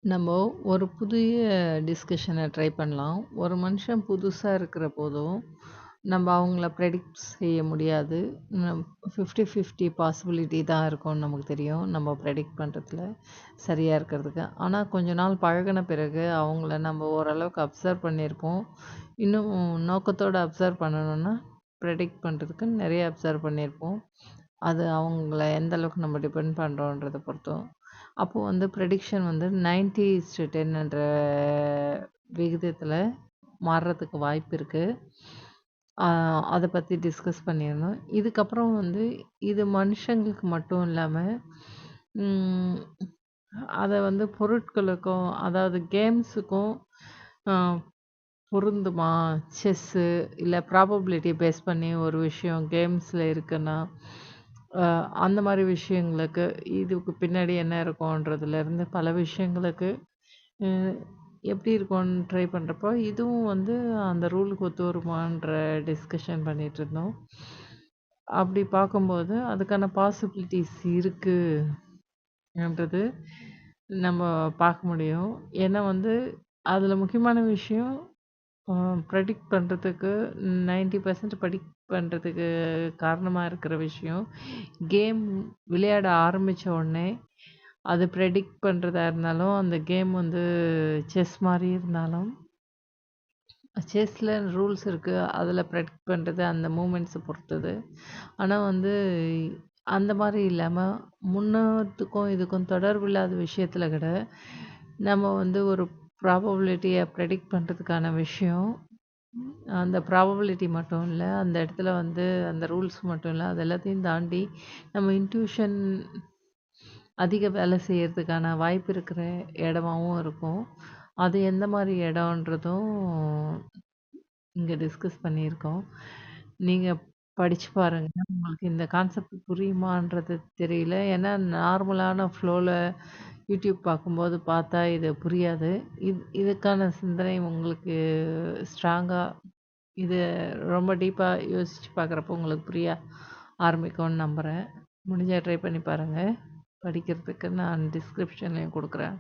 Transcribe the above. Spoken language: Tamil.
நம்ம ஒரு புதிய டிஸ்கஷனை ட்ரை பண்ணலாம். ஒரு மனுஷன் புதுசா இருக்கிற போதும், நம்ம அவங்கள ப்ரெடிக்ட் செய்ய முடியாது. 50-50 பாசிபிலிட்டி தான் இருக்கும்னு நமக்கு தெரியும். நம்ம ப்ரெடிக்ட் பண்ணுறதுல சரியா இருக்கிறதுக்கு. ஆனா கொஞ்ச நாள் பழகுன பிறகு அவங்கள நம்ம ஓரளவுக்கு அப்சர்வ் பண்ணியிருப்போம். இன்னும் நோக்கத்தோட அப்சர்வ் பண்ணணும்னா, ப்ரெடிக்ட் பண்ணுறதுக்கு நிறைய அப்சர்வ் பண்ணியிருப்போம். அது அவங்கள எந்த அளவுக்கு நம்ம டிபெண்ட் பண்ணுறோன்றத பொறுத்தும். அப்போ வந்து ப்ரெடிக்ஷன் வந்து 90:10ன்ற விகிதத்தில மாறுறதுக்கு வாய்ப்பு இருக்கு. அத பத்தி டிஸ்கஸ் பண்ணியிருந்தோம். இதுக்கப்புறம் வந்து இது மனுஷங்களுக்கு மட்டும் இல்லாம, ம் அத வந்து பொருட்களுக்கும், அதாவது கேம்ஸுக்கும் அ பொருந்துமா? செஸ்ஸு இல்ல ப்ராபபிலிட்டி பேஸ் பண்ணி ஒரு விஷயம் கேம்ஸ்ல இருக்குன்னா, அ அந்த மாரி விஷயங்களுக்கு இதுக்கு பின்னாடி என்ன இருக்கும்ன்றதுலேருந்து பல விஷயங்களுக்கு அ எப்படி இருக்கும்னு ட்ரை பண்ணுறப்போ, இதுவும் வந்து அந்த ரூலுக்கு ஒத்து வருமான்ற டிஸ்கஷன் பண்ணிட்டுருந்தோம். அப்படி பார்க்கும்போது, அதுக்கான பாசிபிலிட்டீஸ் இருக்குன்றது நம்ம பார்க்க முடியும். ஏன்னா வந்து, அதில முக்கியமான விஷயம் ப்ரெடிக்ட் பண்ணுறதுக்கு 90% ப்ரெடிக்ட் பண்ணுறதுக்கு காரணமா இருக்கிற விஷயம், கேம் விளையாட ஆரம்பிச்ச உடனே, அது ப்ரெடிக்ட் பண்ணுறதா இருந்தாலும், அந்த கேம் வந்து செஸ் மாரி இருந்தாலும், செஸ்ல ரூல்ஸ் இருக்கு. அதில ப்ரெடிக்ட் பண்ணுறது அந்த மூவ்மெண்ட்ஸ பொறுத்தது. ஆனா வந்து, அந்த மாரி இல்லாம, முன்னத்துக்கும் இதுக்கும் தொடர்பு இல்லாத விஷயத்தில கூட, நம்ம வந்து ஒரு ப்ராபபிலிட்டிய ப்ரெடிக்ட் பண்ணுறதுக்கான விஷயம், அந்த ப்ராபபிலிட்டி மட்டும் இல்ல, அந்த இடத்துல வந்து அந்த ரூல்ஸ் மட்டும் இல்ல, அது எல்லாத்தையும் தாண்டி நம்ம இன்ட்யூஷன் அதிக வேலை செய்யறதுக்கான வாய்ப்பு இருக்கிற இடமாவும் இருக்கும். அது எந்த மாரி இடம்ன்றதும் இங்க டிஸ்கஸ் பண்ணியிருக்கோம். நீங்க படிச்சு பாருங்க. உங்களுக்கு இந்த கான்செப்ட் புரியுமான்றது தெரியல. ஏன்னா நார்மலான ஃப்ளோல யூடியூப் பார்க்கும்போது பார்த்தா இது புரியாது. இதுக்கான சிந்தனை உங்களுக்கு ஸ்ட்ராங்கா இது ரொம்ப டீப்பா யோசிச்சு பார்க்குறப்போ உங்களுக்கு புரிய ஆரம்பிக்கும்னு நம்புறேன். முடிஞ்சா ட்ரை பண்ணி பாருங்க. படிக்கிறதுக்கு நான் டிஸ்கிரிப்ஷன்லயும் குடுக்குறேன்.